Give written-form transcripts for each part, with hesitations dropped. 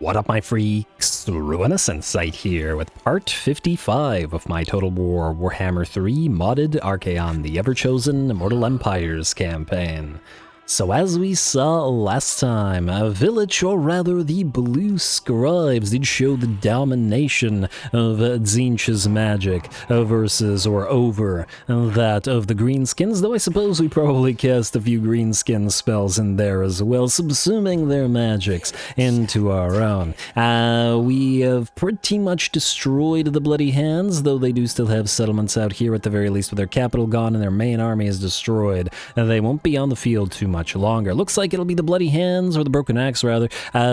What up, my freaks? Ruinous Insight here with part 55 of my Total War Warhammer 3 modded Archaon the Everchosen Immortal Empires campaign. So as we saw last time, a village, or rather the blue scribes, did show the domination of Tzeentch's magic versus or over that of the greenskins, though I suppose we probably cast a few greenskin spells in there as well, subsuming their magics into our own. We have pretty much destroyed the Bloody Hands, though they do still have settlements out here at the very least with their capital gone and their main army is destroyed. They won't be on the field too much longer. Looks like it'll be the Bloody Hands, or the Broken Axe rather,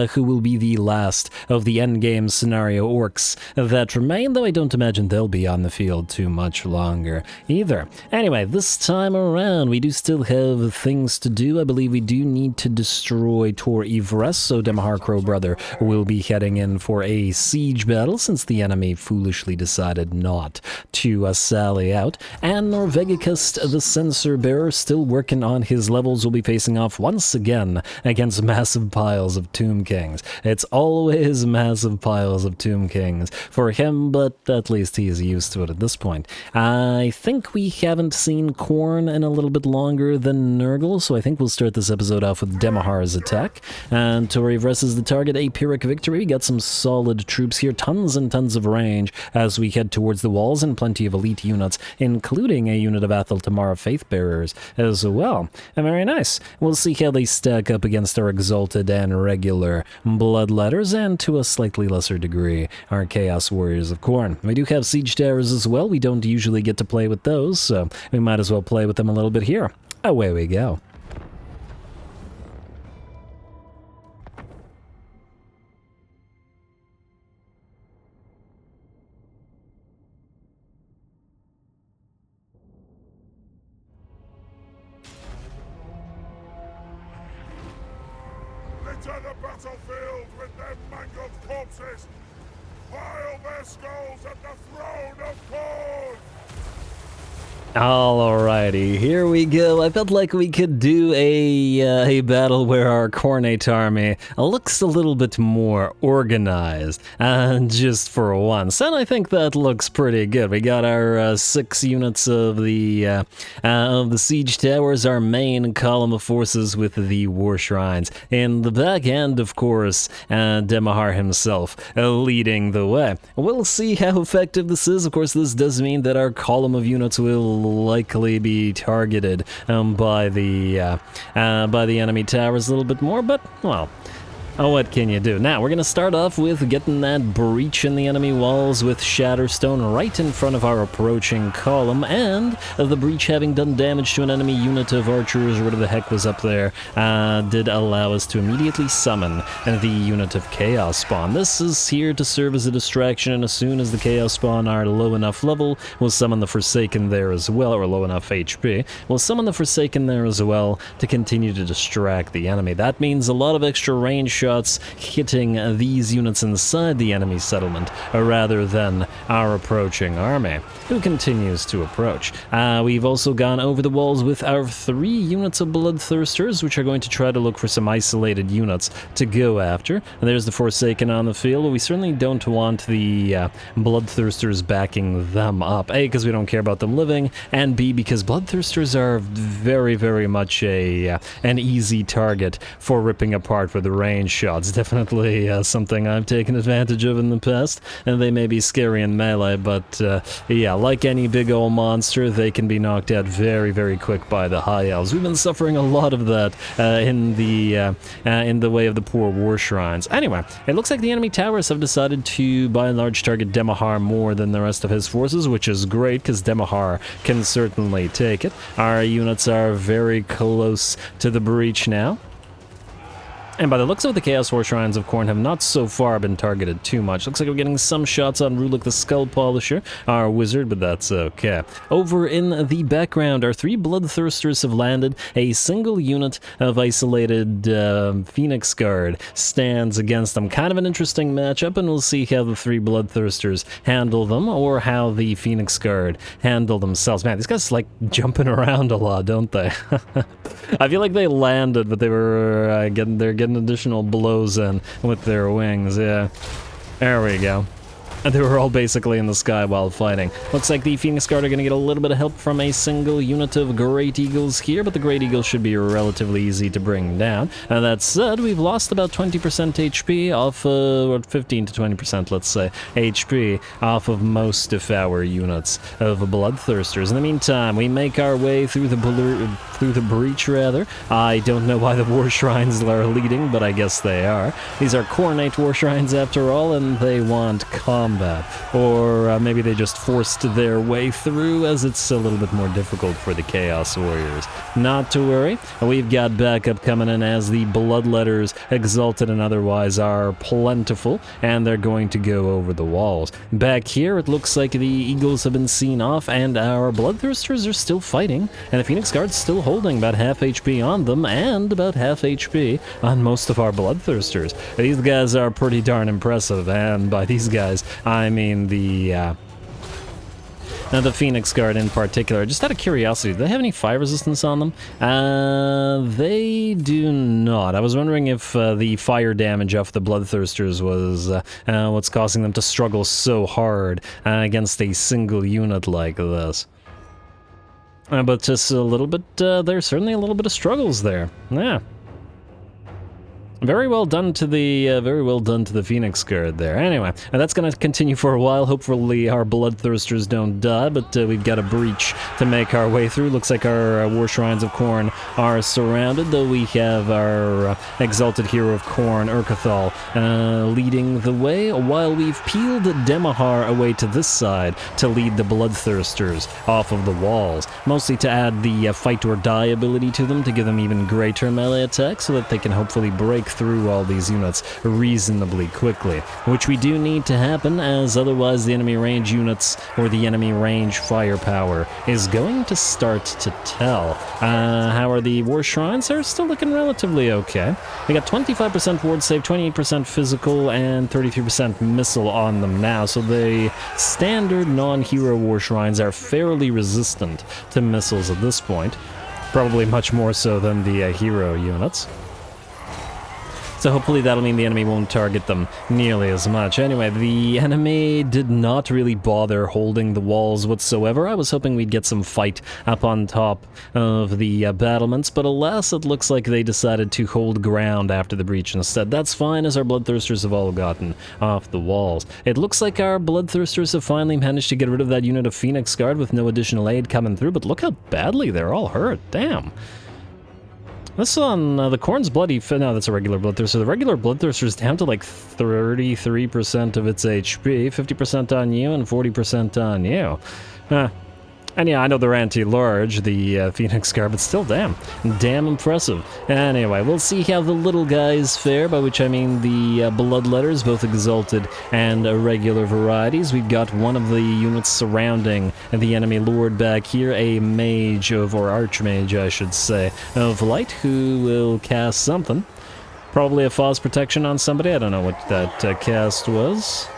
who will be the last of the endgame scenario orcs that remain, though I don't imagine they'll be on the field too much longer either. Anyway, this time around we do still have things to do. I believe we do need to destroy Tor Ivres, so Demahar Crowbrother will be heading in for a siege battle since the enemy foolishly decided not to sally out, and Norvegicus the Censor Bearer, still working on his levels, will be facing off once again against massive piles of Tomb Kings. It's always massive piles of Tomb Kings for him, but at least he's used to it at this point. I think we haven't seen Khorne in a little bit longer than Nurgle, so I think we'll start this episode off with Demahar's attack. And Tor Ivres is the target, a Pyrrhic victory. We got some solid troops here, tons and tons of range as we head towards the walls, and plenty of elite units, including a unit of Athel Tamara Faithbearers as well. And very nice. We'll see how they stack up against our Exalted and regular Bloodletters, and to a slightly lesser degree, our Chaos Warriors of Khorne. We do have Siege Towers as well. We don't usually get to play with those, so we might as well play with them a little bit here. Away we go. Litter the battlefield with their mangled corpses! Pile their skulls at the throne of Khorne! Alrighty, here we go. I felt like we could do a battle where our Khornate army looks a little bit more organized, just for once, and I think that looks pretty good. We got our 6 units of the siege towers, our main column of forces with the war shrines in the back end, of course, Demahar himself leading the way. We'll see how effective this is. Of course, this does mean that our column of units will likely be targeted by the enemy towers a little bit more, but well, what can you do? Now, we're going to start off with getting that breach in the enemy walls with Shatterstone right in front of our approaching column, and the breach, having done damage to an enemy unit of archers, or whatever the heck was up there, did allow us to immediately summon the unit of Chaos Spawn. This is here to serve as a distraction, and as soon as the Chaos Spawn are low enough level, we'll summon the Forsaken there as well, or low enough HP. We'll summon the Forsaken there as well to continue to distract the enemy. That means a lot of extra range shots hitting these units inside the enemy settlement rather than our approaching army, who continues to approach. We've also gone over the walls with our 3 units of Bloodthirsters, which are going to try to look for some isolated units to go after. And there's the Forsaken on the field. We certainly don't want the Bloodthirsters backing them up. A, because we don't care about them living, and B, because Bloodthirsters are very, very much an easy target for ripping apart with the range shots. Definitely something I've taken advantage of in the past, and they may be scary in melee, but yeah, like any big old monster, they can be knocked out very, very quick by the High Elves. We've been suffering a lot of that in the way of the poor war shrines. Anyway, it looks like the enemy towers have decided to, by and large, target Demahar more than the rest of his forces, which is great, because Demahar can certainly take it. Our units are very close to the breach now. And by the looks of it, the Chaos War Shrines of Khorne have not so far been targeted too much. Looks like we're getting some shots on Rulik the Skull Polisher, our wizard, but that's okay. Over in the background, our 3 Bloodthirsters have landed. A single unit of isolated Phoenix Guard stands against them. Kind of an interesting matchup, and we'll see how the 3 Bloodthirsters handle them, or how the Phoenix Guard handle themselves. Man, these guys like jumping around a lot, don't they? I feel like they landed, but they're getting getting additional blows in with their wings, yeah. There we go. And they were all basically in the sky while fighting. Looks like the Phoenix Guard are going to get a little bit of help from a single unit of Great Eagles here, but the Great Eagles should be relatively easy to bring down. And that said, we've lost about 20% HP off, 15 to 20%, let's say, HP off of most of our units of Bloodthirsters. In the meantime, we make our way through the breach, rather. I don't know why the War Shrines are leading, but I guess they are. These are Coronate War Shrines after all, and they want combat. Or maybe they just forced their way through, as it's a little bit more difficult for the Chaos Warriors. Not to worry, we've got backup coming in as the Bloodletters, Exalted and otherwise, are plentiful, and they're going to go over the walls. Back here, it looks like the Eagles have been seen off, and our Bloodthirsters are still fighting, and the Phoenix Guard's still holding about half HP on them, and about half HP on most of our Bloodthirsters. These guys are pretty darn impressive, and by these guys, I mean the Phoenix Guard in particular. Just out of curiosity, do they have any fire resistance on them? They do not. I was wondering if the fire damage off the Bloodthirsters was what's causing them to struggle so hard against a single unit like this. But just a little bit, there's certainly a little bit of struggles there. Yeah. Very well done to the Phoenix Guard there. Anyway, that's going to continue for a while. Hopefully our Bloodthirsters don't die, but we've got a breach to make our way through. Looks like our War Shrines of Khorne are surrounded, though we have our Exalted Hero of Khorne, Urkathal, leading the way, while we've peeled Demahar away to this side to lead the Bloodthirsters off of the walls, mostly to add the fight or die ability to them, to give them even greater melee attacks, so that they can hopefully break through all these units reasonably quickly, which we do need to happen, as otherwise the enemy range units or the enemy range firepower is going to start to tell. How are the War Shrines? They're still looking relatively okay. We got 25% ward save, 28% physical, and 33% missile on them now, so the standard non-hero War Shrines are fairly resistant to missiles at this point, probably much more so than the hero units. So hopefully that'll mean the enemy won't target them nearly as much. Anyway, the enemy did not really bother holding the walls whatsoever. I was hoping we'd get some fight up on top of the battlements, but alas, it looks like they decided to hold ground after the breach instead. That's fine, as our Bloodthirsters have all gotten off the walls. It looks like our Bloodthirsters have finally managed to get rid of that unit of Phoenix Guard with no additional aid coming through, but look how badly they're all hurt. Damn. This on the Khorne's Bloody... No, that's a regular Bloodthirster. The regular Bloodthirster's down to like 33% of its HP, 50% on you, and 40% on you. And yeah, I know they're anti-large, the Phoenix Guard, but still, damn impressive. Anyway, we'll see how the little guys fare, by which I mean the Bloodletters, both Exalted and regular varieties. We've got one of the units surrounding the enemy lord back here, a mage or archmage, I should say, of light, who will cast something. Probably a Foz protection on somebody. I don't know what that cast was.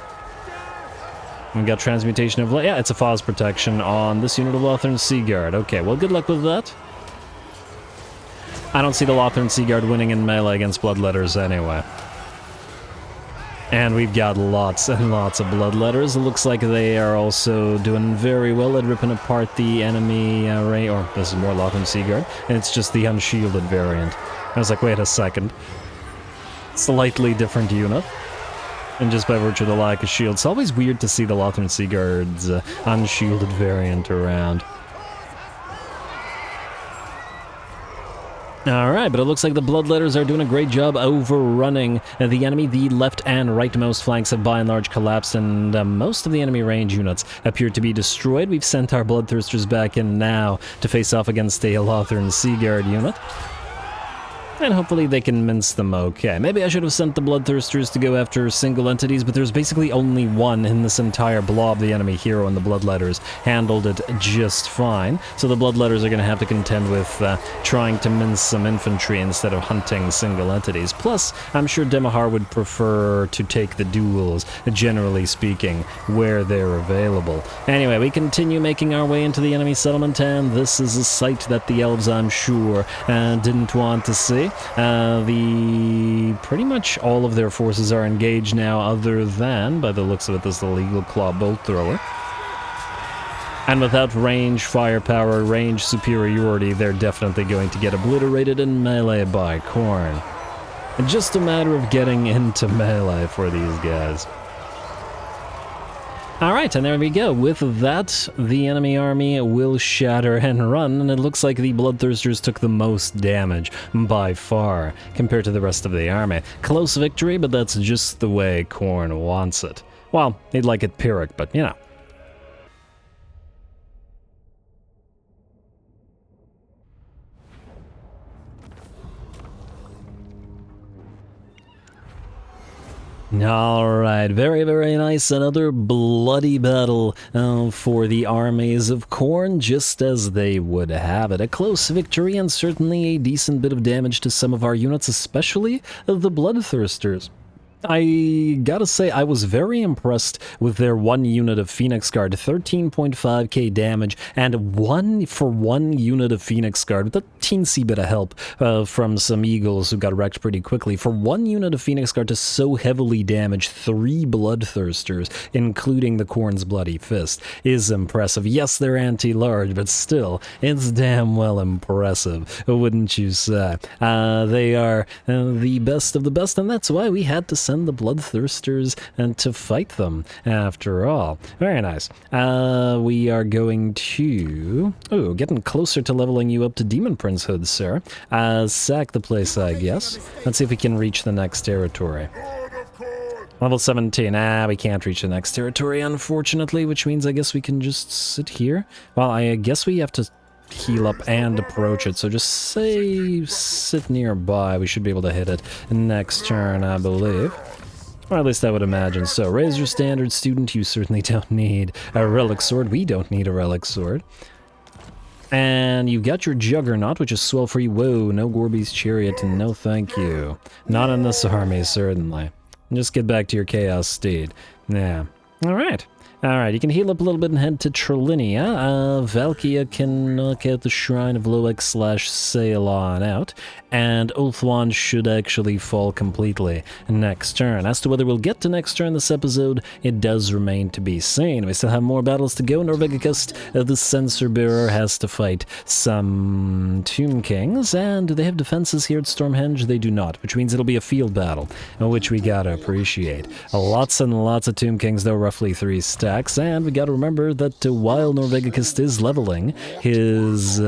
We got transmutation of light. Yeah, it's a Foz protection on this unit of Lothern Seaguard. Okay, well, good luck with that. I don't see the Lothern Seaguard winning in melee against Bloodletters anyway. And we've got lots and lots of Bloodletters. It looks like they are also doing very well at ripping apart the enemy array. Or this is more Lothern Seaguard, and it's just the unshielded variant. I was like, wait a second. Slightly different unit. And just by virtue of the lack of shield. It's always weird to see the Lothern Seaguard's unshielded variant around. Alright, but it looks like the Bloodletters are doing a great job overrunning the enemy. The left and rightmost flanks have by and large collapsed, and most of the enemy range units appear to be destroyed. We've sent our Bloodthirsters back in now to face off against a Lothern Seaguard unit. And hopefully they can mince them okay. Maybe I should have sent the Bloodthirsters to go after single entities, but there's basically only one in this entire blob. The enemy hero and the Bloodletters handled it just fine. So the Bloodletters are going to have to contend with trying to mince some infantry instead of hunting single entities. Plus, I'm sure Demahar would prefer to take the duels, generally speaking, where they're available. Anyway, we continue making our way into the enemy settlement, and this is a sight that the elves, I'm sure, didn't want to see. The pretty much all of their forces are engaged now, other than, by the looks of it, this illegal claw bolt thrower. And without range, firepower, range superiority, they're definitely going to get obliterated in melee by Khorne. It's just a matter of getting into melee for these guys. Alright, and there we go. With that, the enemy army will shatter and run, and it looks like the Bloodthirsters took the most damage, by far, compared to the rest of the army. Close victory, but that's just the way Khorne wants it. Well, he'd like it Pyrrhic, but you know. Alright, very, very nice. Another bloody battle for the armies of Khorne, just as they would have it. A close victory and certainly a decent bit of damage to some of our units, especially the Bloodthirsters. I gotta say, I was very impressed with their one unit of Phoenix Guard, 13.5k damage, and one unit of Phoenix Guard, with a teensy bit of help from some Eagles who got wrecked pretty quickly. For one unit of Phoenix Guard to so heavily damage 3 Bloodthirsters, including the Khorne's Bloody Fist, is impressive. Yes, they're anti-large, but still, it's damn well impressive, wouldn't you say? They are the best of the best, and that's why we had to send the Bloodthirsters to fight them, after all. Very nice. We are going to... Oh, getting closer to leveling you up to Demon Prince Hood, sir. Sack the place, I guess. Let's see if we can reach the next territory. Level 17. We can't reach the next territory, unfortunately, which means I guess we can just sit here. Well, I guess we have to heal up and approach it, so just say sit nearby. We should be able to hit it next turn, I believe. Or at least I would imagine so. Raise your standard, student. You certainly don't need a relic sword. We don't need a relic sword. And you've got your Juggernaut, which is swell free. Whoa, no Gorby's Chariot, no thank you. Not in this army, certainly. Just get back to your Chaos Steed. Yeah. Alright. Alright, you can heal up a little bit and head to Trelinia. Valkia can knock out the Shrine of Loex / on out. And ULTHUAN should actually fall completely next turn. As to whether we'll get to next turn this episode, it does remain to be seen. We still have more battles to go. Norvegicust, the Censor Bearer, has to fight some Tomb Kings. And do they have defenses here at Stormhenge? They do not, which means it'll be a field battle, which we gotta appreciate. Lots and lots of Tomb Kings, though, roughly 3 stacks. And we gotta remember that while Norvegicust is leveling, his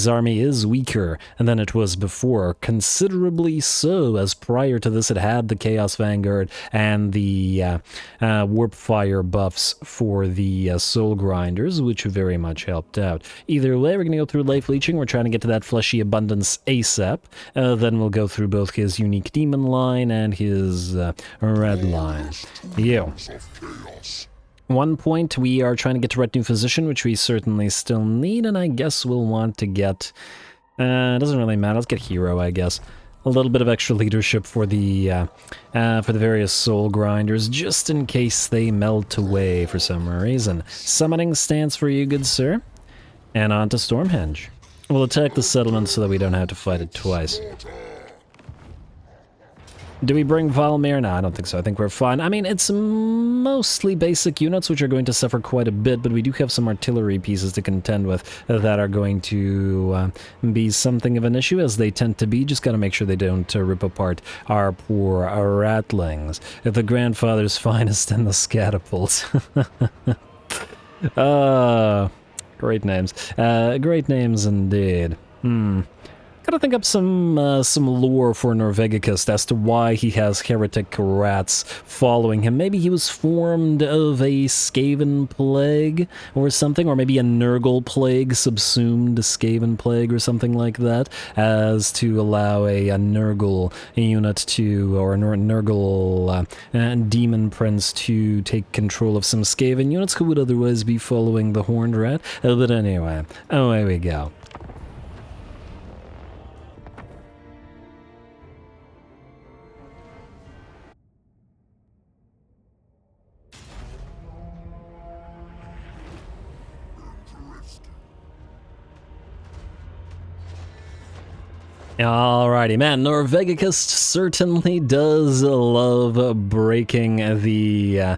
army is weaker than it was before, considerably so, as prior to this it had the Chaos Vanguard and the Warp Fire buffs for the Soul Grinders, which very much helped out. Either way, we're going to go through Life Leeching. We're trying to get to that Fleshy Abundance ASAP. Then we'll go through both his Unique Demon line and his Red line. Yo. 1 point, we are trying to get to Retinue Physician, which we certainly still need, and I guess we'll want to get... it doesn't really matter. Let's get Hero, I guess. A little bit of extra leadership for the various Soul Grinders, just in case they melt away for some reason. Summoning stance for you, good sir. And on to Stormhenge. We'll attack the settlement so that we don't have to fight it twice. Do we bring Valmir? No, I don't think so. I think we're fine. I mean, it's mostly basic units, which are going to suffer quite a bit, but we do have some artillery pieces to contend with that are going to be something of an issue, as they tend to be. Just gotta make sure they don't rip apart our poor ratlings. The grandfather's finest and the scatapults. Great names. Great names indeed. Gotta think up some lore for Norvegicust as to why he has heretic rats following him. Maybe he was formed of a Skaven plague or something, or maybe a Nurgle plague subsumed a Skaven plague or something like that, as to allow a Nurgle unit to, or a Nurgle demon prince to take control of some Skaven units who would otherwise be following the Horned Rat. But anyway, away we go. Alrighty, man, Norvegicus certainly does love breaking the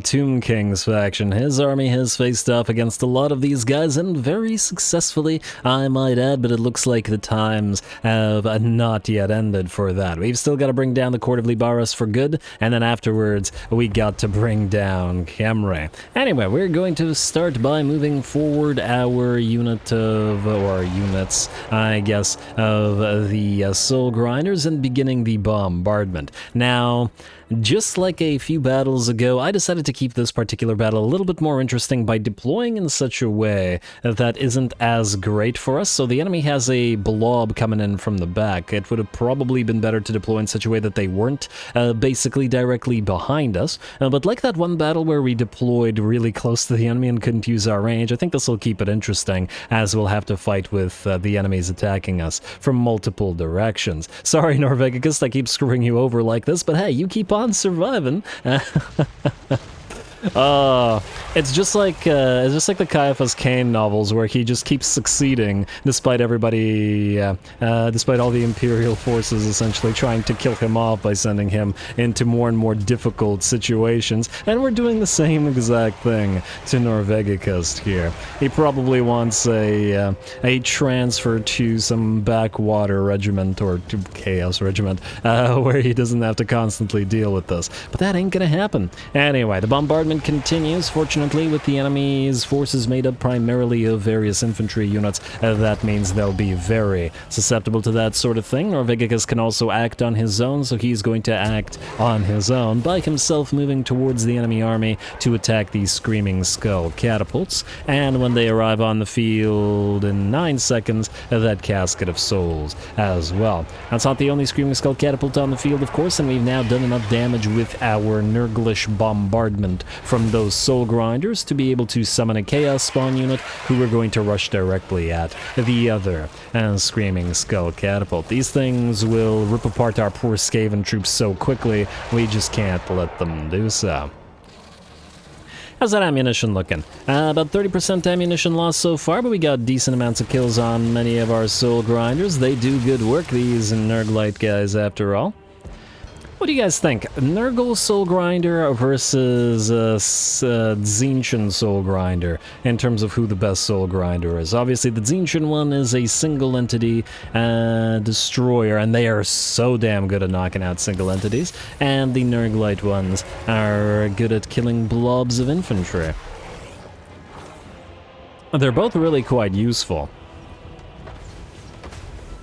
Tomb King's faction. His army has faced off against a lot of these guys, and very successfully, I might add, but it looks like the times have not yet ended for that. We've still got to bring down the Court of Libaras for good, and then afterwards, we got to bring down Khemre. Anyway, we're going to start by moving forward our unit of, or units, I guess, of the Soul Grinders and beginning the bombardment. Now, just like a few battles ago, I decided to keep this particular battle a little bit more interesting by deploying in such a way that isn't as great for us. So the enemy has a blob coming in from the back. It would have probably been better to deploy in such a way that they weren't basically directly behind us. But like that one battle where we deployed really close to the enemy and couldn't use our range, I think this will keep it interesting, as we'll have to fight with the enemies attacking us from multiple directions. Sorry, Norvegicus, I keep screwing you over like this, but hey, you keep on surviving. It's just like the Caiaphas Cain novels, where he just keeps succeeding despite everybody, despite all the Imperial forces essentially trying to kill him off by sending him into more and more difficult situations. And we're doing the same exact thing to Norvegicus here. He probably wants a transfer to some backwater regiment or to Chaos regiment, where he doesn't have to constantly deal with this. But that ain't gonna happen. Anyway, the bombardment continues, fortunately, with the enemy's forces made up primarily of various infantry units. That means they'll be very susceptible to that sort of thing. Norvegicus can also act on his own, so he's going to act on his own by himself moving towards the enemy army to attack these Screaming Skull catapults. And when they arrive on the field in 9 seconds, that Casket of Souls as well. That's not the only Screaming Skull catapult on the field, of course, and we've now done enough damage with our Nurglish bombardment from those Soul Grinders to be able to summon a Chaos Spawn unit who are going to rush directly at the other Screaming Skull catapult. These things will rip apart our poor Skaven troops so quickly, we just can't let them do so. How's that ammunition looking? About 30% ammunition loss so far, but we got decent amounts of kills on many of our Soul Grinders. They do good work, these Nurglite guys, after all. What do you guys think? Nurgle Soul Grinder versus Tzeentch Soul Grinder in terms of who the best Soul Grinder is? Obviously, the Tzeentch one is a single entity destroyer, and they are so damn good at knocking out single entities. And the Nurglite ones are good at killing blobs of infantry. They're both really quite useful.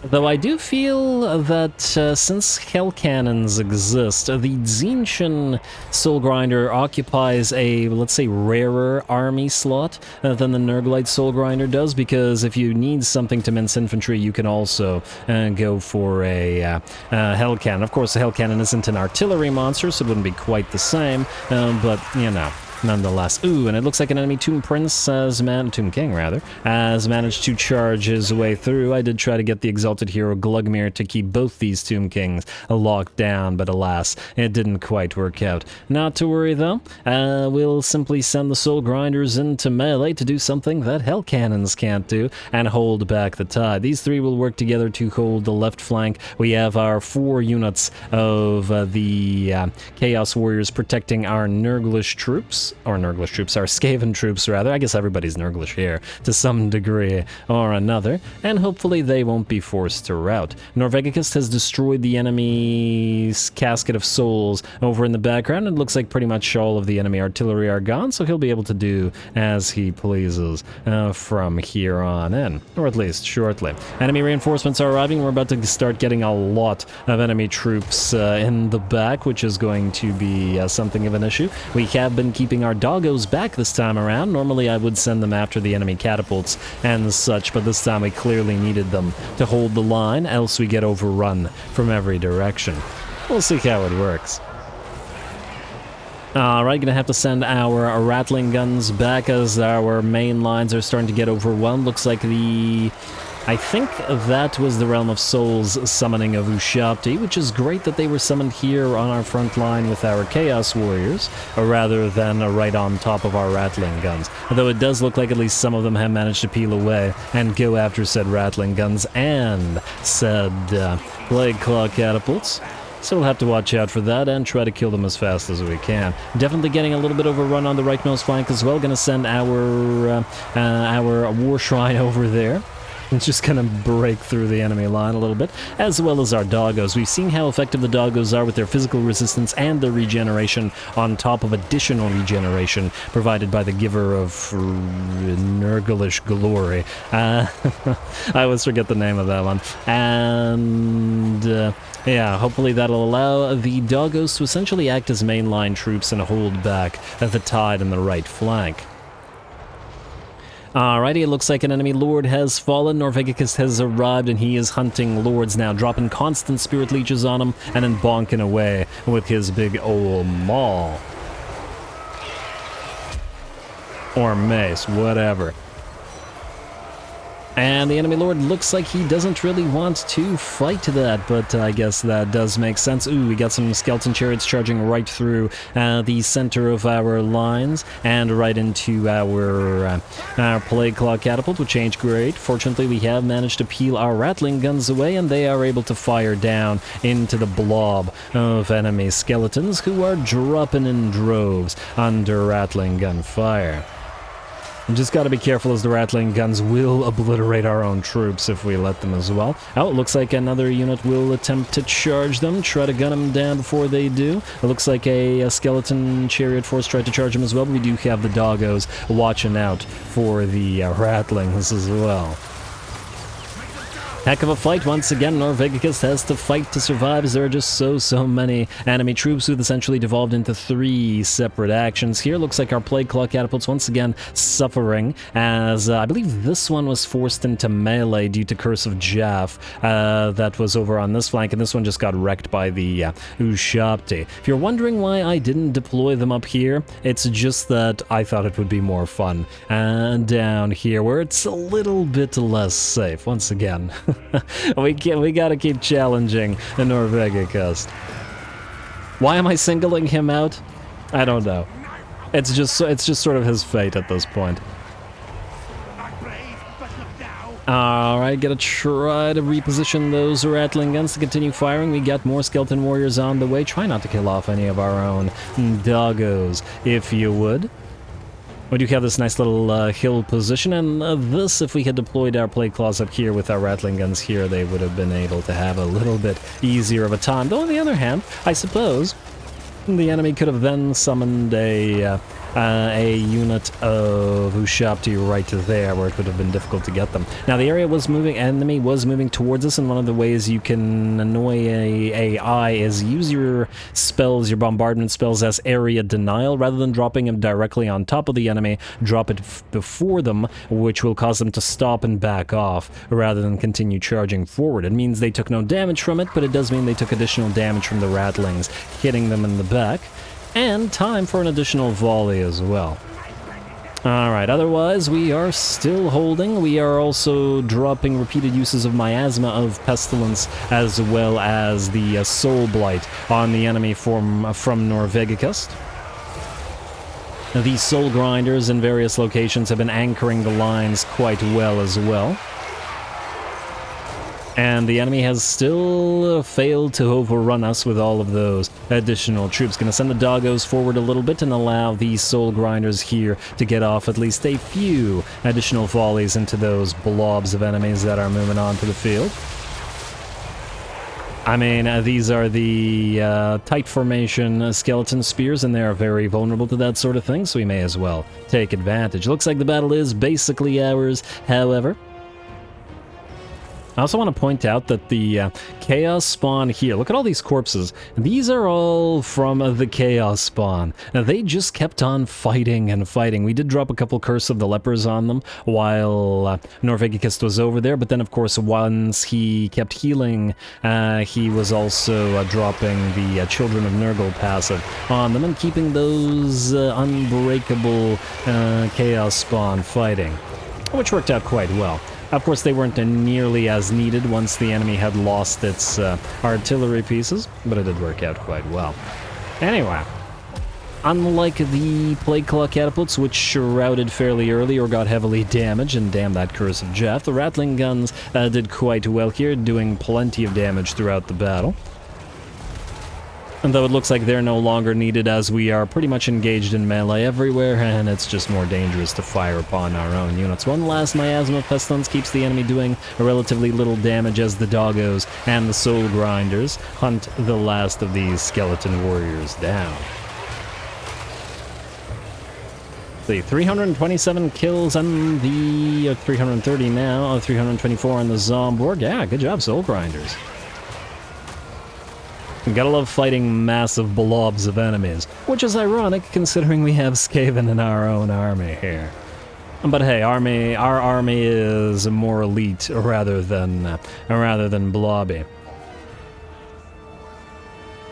Though I do feel that since Hell Cannons exist, the Tzeentch Soul Grinder occupies a, let's say, rarer army slot than the Nurglite Soul Grinder does, because if you need something to mince infantry, you can also go for a Hell Cannon. Of course, the Hell Cannon isn't an artillery monster, so it wouldn't be quite the same, but, you know. Nonetheless. Ooh, and it looks like an enemy Tomb Prince Tomb King, rather, has managed to charge his way through. I did try to get the Exalted Hero Glugmir to keep both these Tomb Kings locked down, but alas, it didn't quite work out. Not to worry, though. We'll simply send the Soul Grinders into melee to do something that Hell Cannons can't do, and hold back the tide. These three will work together to hold the left flank. We have our 4 units of the Chaos Warriors protecting our Nurglish troops. Or Nurglish troops, our Skaven troops, rather. I guess everybody's Nurglish here, to some degree or another, and hopefully they won't be forced to rout. Norvegicus has destroyed the enemy's Casket of Souls over in the background. It looks like pretty much all of the enemy artillery are gone, so he'll be able to do as he pleases from here on in, or at least shortly. Enemy reinforcements are arriving. We're about to start getting a lot of enemy troops in the back, which is going to be something of an issue. We have been keeping our doggos back this time around. Normally I would send them after the enemy catapults and such, but this time we clearly needed them to hold the line, else we get overrun from every direction. We'll see how it works. Alright, gonna have to send our rattling guns back as our main lines are starting to get overwhelmed. Looks like the I think that was the Realm of Souls summoning of Ushabti, which is great that they were summoned here on our front line with our Chaos Warriors, rather than right on top of our Rattling Guns. Although it does look like at least some of them have managed to peel away and go after said Rattling Guns and said Plague Claw Catapults. So we'll have to watch out for that and try to kill them as fast as we can. Definitely getting a little bit overrun on the rightmost flank as well. Gonna send our War Shrine over there. It's just gonna break through the enemy line a little bit, as well as our doggos. We've seen how effective the doggos are with their physical resistance and their regeneration on top of additional regeneration provided by the giver of Nurglish glory. I always forget the name of that one. And yeah, hopefully that'll allow the doggos to essentially act as mainline troops and hold back the tide in the right flank. Alrighty, it looks like an enemy lord has fallen. Norvegicus has arrived and he is hunting lords now, dropping constant spirit leeches on him and then bonking away with his big old maul. Or mace, whatever. And the enemy lord looks like he doesn't really want to fight that, but I guess that does make sense. Ooh, we got some skeleton chariots charging right through the center of our lines and right into our Plague Claw Catapult, which ain't great. Fortunately, we have managed to peel our Rattling Guns away, and they are able to fire down into the blob of enemy skeletons who are dropping in droves under Rattling Gun fire. We just gotta be careful as the Rattling Guns will obliterate our own troops if we let them as well. Oh, it looks like another unit will attempt to charge them, try to gun them down before they do. It looks like a skeleton chariot force tried to charge them as well, but we do have the doggos watching out for the Rattlings as well. Heck of a fight once again. Norvegicus has to fight to survive as there are just so many enemy troops who've essentially devolved into 3 separate actions. Here looks like our Plague Claw Catapults once again suffering as I believe this one was forced into melee due to Curse of Jaff that was over on this flank, and this one just got wrecked by the Ushabti. If you're wondering why I didn't deploy them up here, it's just that I thought it would be more fun down here where it's a little bit less safe once again. we gotta keep challenging the Norvegicus. Why am I singling him out? I don't know. It's just sort of his fate at this point. Alright, gotta try to reposition those Rattling Guns to continue firing. We got more Skeleton Warriors on the way. Try not to kill off any of our own doggos, if you would. We do have this nice little hill position, and this, if we had deployed our Plague Claws up here with our Rattling Guns here, they would have been able to have a little bit easier of a time. Though on the other hand, I suppose the enemy could have then summoned a unit of Ushabti right there, where it would have been difficult to get them. Now the enemy was moving towards us, and one of the ways you can annoy AI is use your spells, your bombardment spells, as area denial. Rather than dropping them directly on top of the enemy, drop it before them, which will cause them to stop and back off, rather than continue charging forward. It means they took no damage from it, but it does mean they took additional damage from the Rattlings, hitting them in the back. And time for an additional volley as well. Alright, otherwise we are still holding. We are also dropping repeated uses of Miasma of Pestilence, as well as the Soul Blight on the enemy from Norvegicus. These Soul Grinders in various locations have been anchoring the lines quite well as well. And the enemy has still failed to overrun us with all of those additional troops. Gonna send the doggos forward a little bit and allow these Soul Grinders here to get off at least a few additional volleys into those blobs of enemies that are moving onto the field. I mean, these are the tight formation skeleton spears, and they are very vulnerable to that sort of thing, so we may as well take advantage. Looks like the battle is basically ours, however. I also want to point out that the Chaos Spawn here, look at all these corpses. These are all from the Chaos Spawn. Now, they just kept on fighting and fighting. We did drop a couple Curse of the Lepers on them while Norvegicus was over there, but then, of course, once he kept healing, he was also dropping the Children of Nurgle passive on them and keeping those unbreakable Chaos Spawn fighting, which worked out quite well. Of course, they weren't nearly as needed once the enemy had lost its artillery pieces, but it did work out quite well. Anyway, unlike the Plague Claw catapults, which shrouded fairly early or got heavily damaged, and damn that Curse of Jeff, the Rattling guns did quite well here, doing plenty of damage throughout the battle. And though it looks like they're no longer needed as we are pretty much engaged in melee everywhere, and it's just more dangerous to fire upon our own units. One last Miasma Pestilence keeps the enemy doing a relatively little damage as the Doggos and the Soul Grinders hunt the last of these skeleton warriors down. See, 327 kills on the 330 now, 324 on the Zomborg. Yeah, good job, Soul Grinders. Gotta love fighting massive blobs of enemies, which is ironic considering we have Skaven in our own army here. But hey, our army is more elite rather than blobby.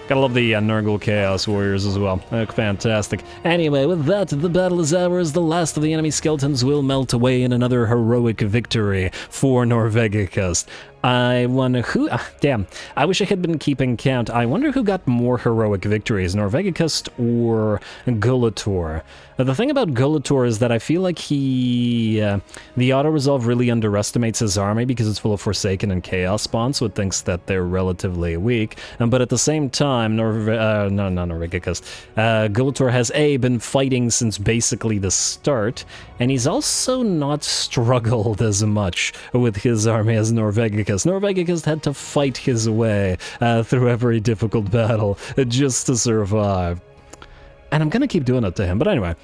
Gotta love the Nurgle Chaos Warriors as well. They look fantastic. Anyway, with that, the battle is ours. The last of the enemy skeletons will melt away in another heroic victory for Norvegicus. I wonder who... damn. I wish I had been keeping count. I wonder who got more heroic victories, Norvegicus or Gulator. The thing about Gulator is that I feel like the auto-resolve really underestimates his army because it's full of Forsaken and Chaos spawns, so it thinks that they're relatively weak. But at the same time, Norvegicus. Gulator has been fighting since basically the start, and he's also not struggled as much with his army as Norvegicus. Norvegicus had to fight his way through every difficult battle just to survive. And I'm gonna keep doing it to him, but anyway.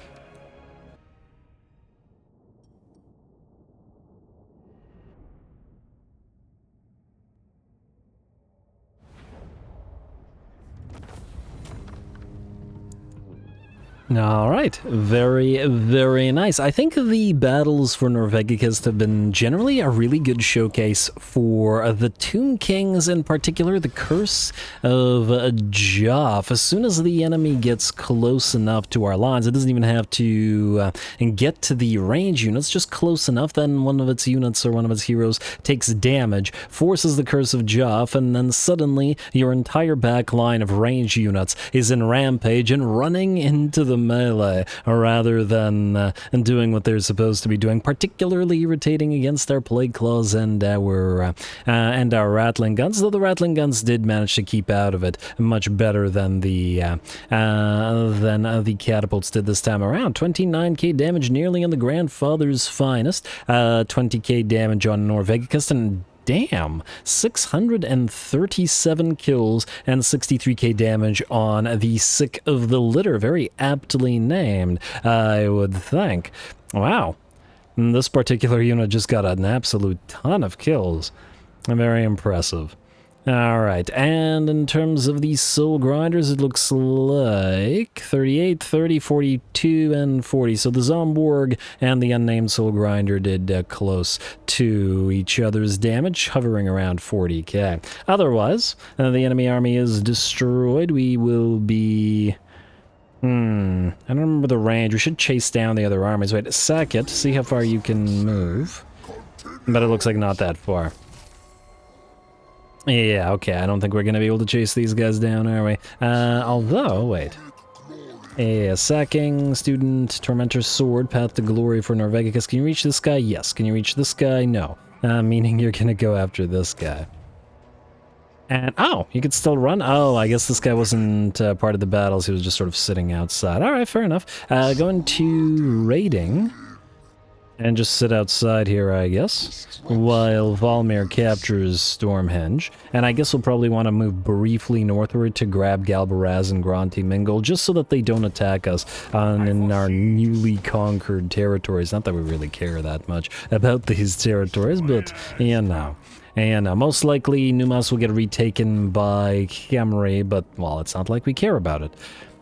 Alright, very, very nice. I think the battles for Norvegicus have been generally a really good showcase for the Tomb Kings, in particular the Curse of Joff. As soon as the enemy gets close enough to our lines, it doesn't even have to get to the range units, just close enough, then one of its units or one of its heroes takes damage, forces the Curse of Joff, and then suddenly your entire back line of range units is in Rampage and running into the melee rather than doing what they're supposed to be doing, particularly irritating against our Plague Claws and our Rattling guns, though the Rattling guns did manage to keep out of it much better than the catapults did this time around. 29k damage nearly on the Grandfather's finest, 20k damage on Norvegicus, and damn, 637 kills and 63k damage on the Sick of the Litter. Very aptly named, I would think. Wow. This particular unit just got an absolute ton of kills. Very impressive. Alright, and in terms of these Soul Grinders, it looks like 38, 30, 42, and 40. So the Zomborg and the unnamed Soul Grinder did close to each other's damage, hovering around 40k. Otherwise, the enemy army is destroyed. We will be... I don't remember the range. We should chase down the other armies. Wait, sack it, see how far you can move. But it looks like not that far. Yeah, okay, I don't think we're gonna be able to chase these guys down, are we? Although, wait. Yeah, sacking, student, tormentor's sword, path to glory for Norvegicus. Can you reach this guy? Yes. Can you reach this guy? No. Meaning you're gonna go after this guy. And, oh, you could still run? Oh, I guess this guy wasn't part of the battles, he was just sort of sitting outside. Alright, fair enough. Going to raiding. And just sit outside here, I guess, while Valmir captures Stormhenge. And I guess we'll probably want to move briefly northward to grab Galbaraz and Gronti Mingle, just so that they don't attack us in our newly conquered territories. Not that we really care that much about these territories, but, you know. And most likely, Numas will get retaken by Khemri, but, well, it's not like we care about it.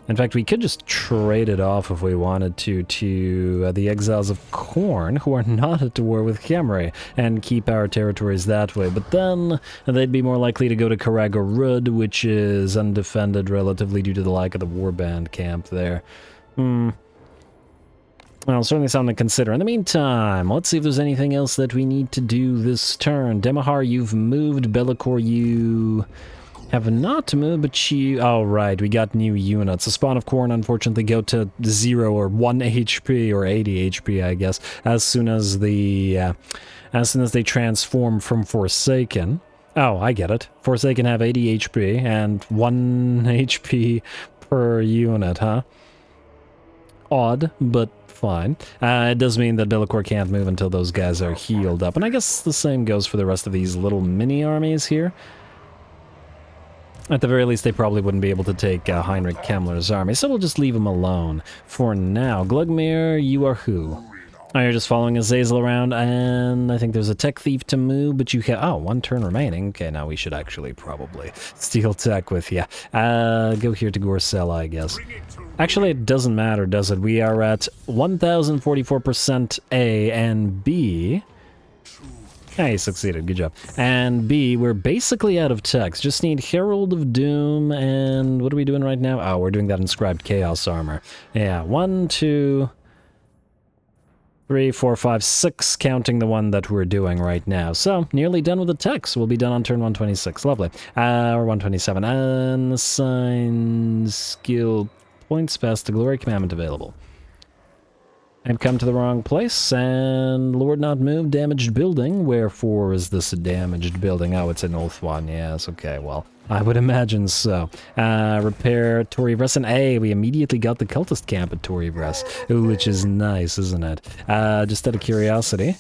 In fact, we could just trade it off if we wanted to the Exiles of Khorne, who are not at war with Khemri, and keep our territories that way. But then they'd be more likely to go to Karagarud, which is undefended relatively due to the lack of the warband camp there. Well, certainly something to consider. In the meantime, let's see if there's anything else that we need to do this turn. Demahar, you've moved. Be'lakor, you have not moved, but you... Oh, right, we got new units. The Spawn of Khorne, unfortunately, go to 0 or 1 HP, or 80 HP, I guess, as soon as they transform from Forsaken. Oh, I get it. Forsaken have 80 HP, and 1 HP per unit, huh? Odd, but fine. It does mean that Be'lakor can't move until those guys are healed up. And I guess the same goes for the rest of these little mini armies here. At the very least, they probably wouldn't be able to take Heinrich Kemmler's army, so we'll just leave him alone for now. Glugmir, you are who? Oh, you're just following Azazel around, and I think there's a tech thief to move, but you have... Oh, 1 turn remaining. Okay, now we should actually probably steal tech with you. Go here to Gorsella, I guess. Actually, it doesn't matter, does it? We are at 1,044% A and B. Hey, you succeeded. Good job. And B, we're basically out of techs. Just need Herald of Doom, and what are we doing right now? Oh, we're doing that inscribed Chaos Armor. Yeah, 1, 2... 3, 4, 5, 6, counting the one that we're doing right now. So, nearly done with the text. We'll be done on turn 126. Lovely. Or 127. Unsigned skill points past the glory commandment available. I've come to the wrong place, and Lord not moved, damaged building. Wherefore is this a damaged building? Oh, it's an ULTHUAN. Yes, okay, well, I would imagine so. Repair Torivres, and A, we immediately got the cultist camp at Torivres, which is nice, isn't it? Just out of curiosity,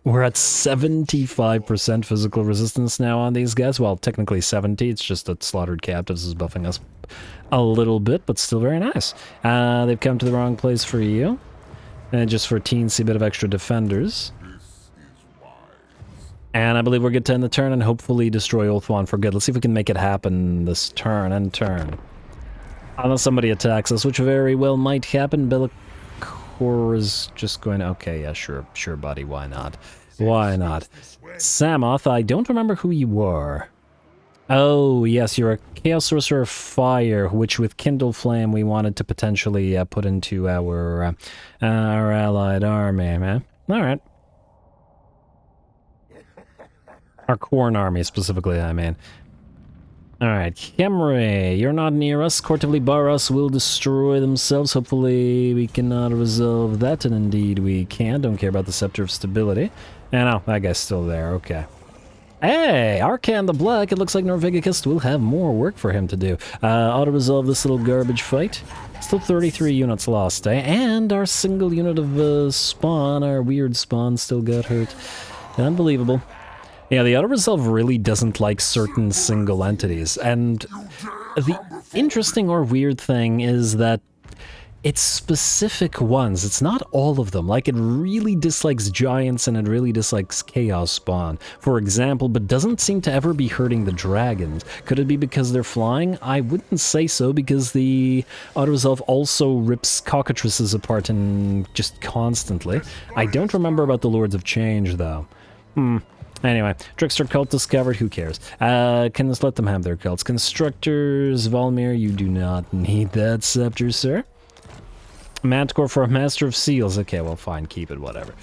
we're at 75% physical resistance now on these guys. Well, technically 70, it's just that slaughtered captives is buffing us a little bit, but still very nice. They've come to the wrong place for you. And just for a teensy bit of extra defenders. And I believe we're good to end the turn and hopefully destroy ULTHUAN for good. Let's see if we can make it happen this turn and turn. Unless somebody attacks us, which very well might happen. Be'lakor is just going to... Okay, yeah, sure, buddy, why not? Why not? Samoth, I don't remember who you were. Oh, yes, you're a Chaos Sorcerer of Fire, which with Kindle Flame we wanted to potentially put into our allied army, man. Alright. Our Khorne army, specifically, I mean. Alright, Khemri, you're not near us. Kortivli Baras will destroy themselves. Hopefully we cannot resolve that, and indeed we can. Don't care about the Scepter of Stability. And oh, that guy's still there, okay. Hey, Archaon the Black, it looks like Norvegicist will have more work for him to do. Auto-resolve this little garbage fight. Still 33 units lost, eh? And our single unit of spawn, our weird spawn, still got hurt. Unbelievable. Yeah, the auto-resolve really doesn't like certain single entities, and the interesting or weird thing is that it's specific ones. It's not all of them. Like, it really dislikes giants and it really dislikes chaos spawn, for example, but doesn't seem to ever be hurting the dragons. Could it be because they're flying? I wouldn't say so, because the auto-resolve also rips cockatrices apart and just constantly. I don't remember about the Lords of Change, though. Anyway, Trickster cult discovered, who cares? Can just let them have their cults. Constructors, Valmir, you do not need that scepter, sir. Manticore for a Master of Seals. Okay, well, fine, keep it, whatever.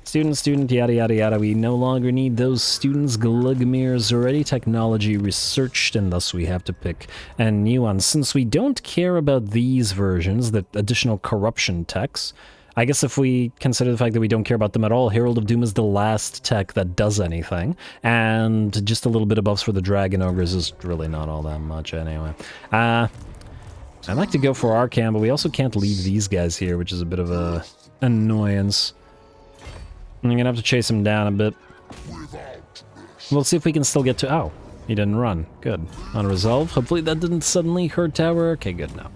Student, yada yada yada. We no longer need those students. Glugmir is already technology researched, and thus we have to pick a new one. Since we don't care about these versions, the additional corruption techs, I guess if we consider the fact that we don't care about them at all, Herald of Doom is the last tech that does anything, and just a little bit of buffs for the Dragon Ogres is really not all that much anyway. I'd like to go for Archaon, but we also can't leave these guys here, which is a bit of a annoyance. I'm gonna have to chase him down a bit. We'll see if we can still get to... Oh, he didn't run. Good. On resolve. Hopefully that didn't suddenly hurt tower. Okay, good now.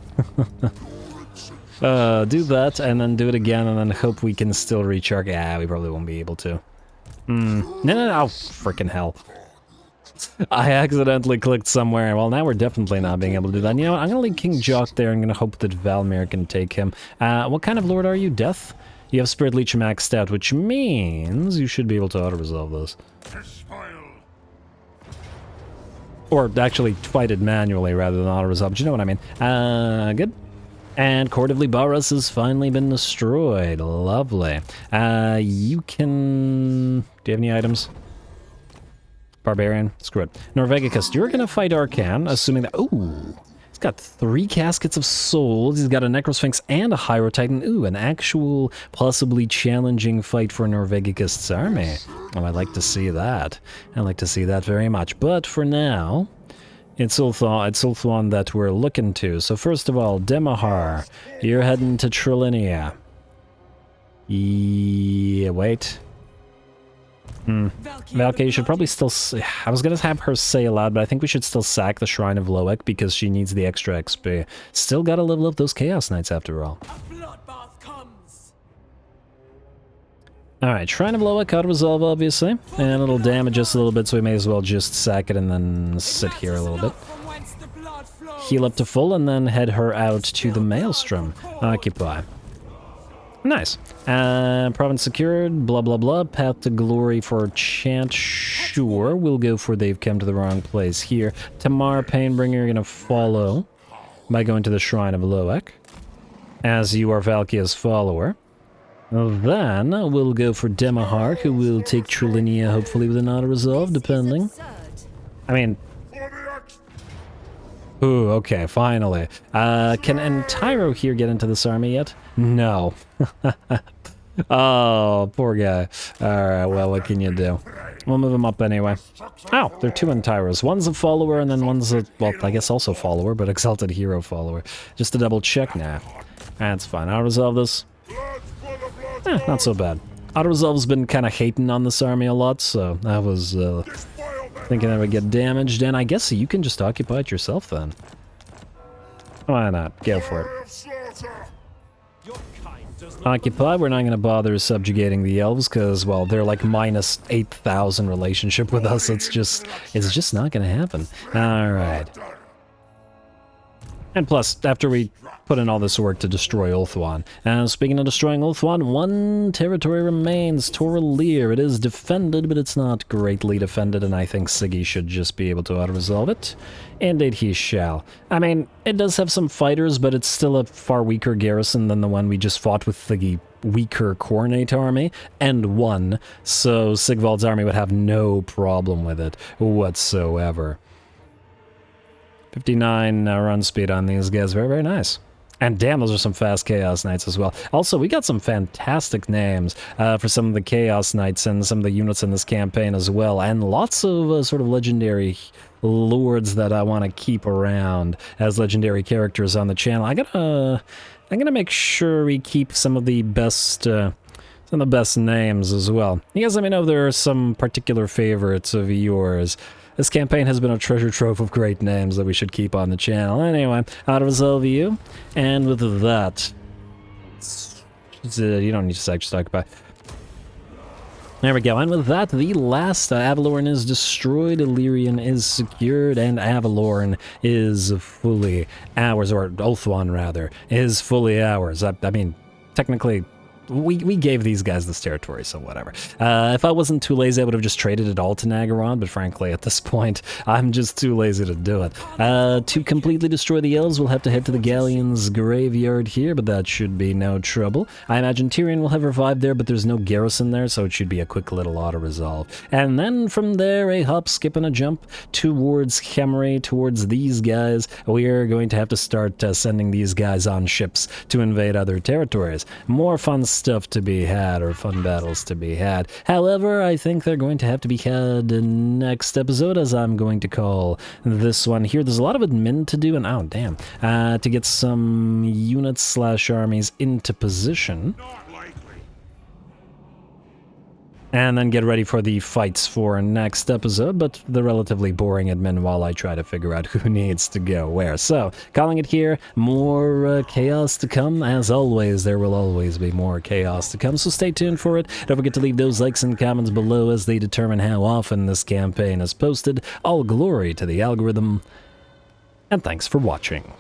Do that, and then do it again, and then hope we can still reach Archaon. Yeah, we probably won't be able to. No. Oh, freaking hell. I accidentally clicked somewhere. Well, now we're definitely not being able to do that. You know what? I'm going to leave King Jock there. I'm going to hope that Valmir can take him. What kind of lord are you? Death? You have Spirit Leech maxed out, which means you should be able to auto-resolve those. Or actually fight it manually rather than auto-resolve, but you know what I mean. Good. And Court of Libaras has finally been destroyed. Lovely. You can... Do you have any items? Barbarian? Screw it. Norvegicus, you're gonna fight Archaon, assuming that... Ooh! He's got 3 Caskets of Souls, he's got a Necrosphinx and a Hierotitan. Ooh, an actual, possibly challenging fight for Norvegicus' army. Oh, I'd like to see that. I'd like to see that very much. But for now... It's ULTHUAN that we're looking to. So first of all, Demahar, you're heading to Trilinia. Yeah, wait. Valkyrie should probably still... I was going to have her say aloud, but I think we should still sack the Shrine of Loek because she needs the extra XP. Still got to level up those Chaos Knights after all. Alright, Shrine of Loek auto-resolve, obviously. And it'll damage us a little bit, so we may as well just sack it and then sit here a little bit. Heal up to full, and then head her out to the Maelstrom. Occupy. Nice. Province secured, blah blah blah. Path to glory for Chant, sure. We'll go for They've Come to the Wrong Place here. Tamar Painbringer, you're gonna follow by going to the Shrine of Loek, as you are Valkia's follower. Then we'll go for Demahar, who will take Trilinia, hopefully with an auto-resolve, depending. I mean... Ooh, okay, finally. Can Entyro here get into this army yet? No. Oh, poor guy. Alright, well, what can you do? We'll move him up anyway. Oh, there are 2 Entyros. One's a follower, and then one's a, well, I guess also follower, but Exalted Hero follower. Just to double check now. That's fine. I'll resolve this. Not so bad. Auto-resolve's been kind of hating on this army a lot, so I was thinking I would get damaged, and I guess you can just occupy it yourself then. Why not? Go for it. Occupy, we're not going to bother subjugating the elves, because, well, they're like minus 8,000 relationship with us. It's just not going to happen. Alright. And plus, after we put in all this work to destroy ULTHUAN. Speaking of destroying ULTHUAN, 1 territory remains, Toralir. It is defended, but it's not greatly defended, and I think Siggy should just be able to auto-resolve it. Indeed he shall. I mean, it does have some fighters, but it's still a far weaker garrison than the one we just fought with the weaker Khornate army, and won, so Sigvald's army would have no problem with it whatsoever. 59 run speed on these guys, very, very nice. And damn, those are some fast Chaos Knights as well. Also, we got some fantastic names for some of the Chaos Knights and some of the units in this campaign as well, and lots of sort of legendary lords that I want to keep around as legendary characters on the channel. I'm gonna make sure we keep some of the best names as well. You guys let me know if there are some particular favorites of yours. This campaign has been a treasure trove of great names that we should keep on the channel. Anyway, auto-resolve you, and with that, you don't need to actually talk about. There we go, and with that, the last Avalorn is destroyed, Illyrian is secured, and Avalorn is fully ours, or ULTHUAN rather, is fully ours. I mean, technically, we gave these guys this territory, so whatever. If I wasn't too lazy, I would have just traded it all to Nagaron, but frankly, at this point, I'm just too lazy to do it. To completely destroy the elves, we'll have to head to the Galleon's graveyard here, but that should be no trouble. I imagine Tyrion will have revived there, but there's no garrison there, so it should be a quick little auto-resolve. And then from there, a hop, skip, and a jump towards Khemri, towards these guys. We are going to have to start sending these guys on ships to invade other territories. More fun stuff to be had, or fun battles to be had. However, I think they're going to have to be had next episode, as I'm going to call this one here. There's a lot of admin to do, and oh damn, to get some units slash armies into position. And then get ready for the fights for next episode, but the relatively boring admin while I try to figure out who needs to go where. So, calling it here, more chaos to come. As always, there will always be more chaos to come, so stay tuned for it. Don't forget to leave those likes and comments below as they determine how often this campaign is posted. All glory to the algorithm, and thanks for watching.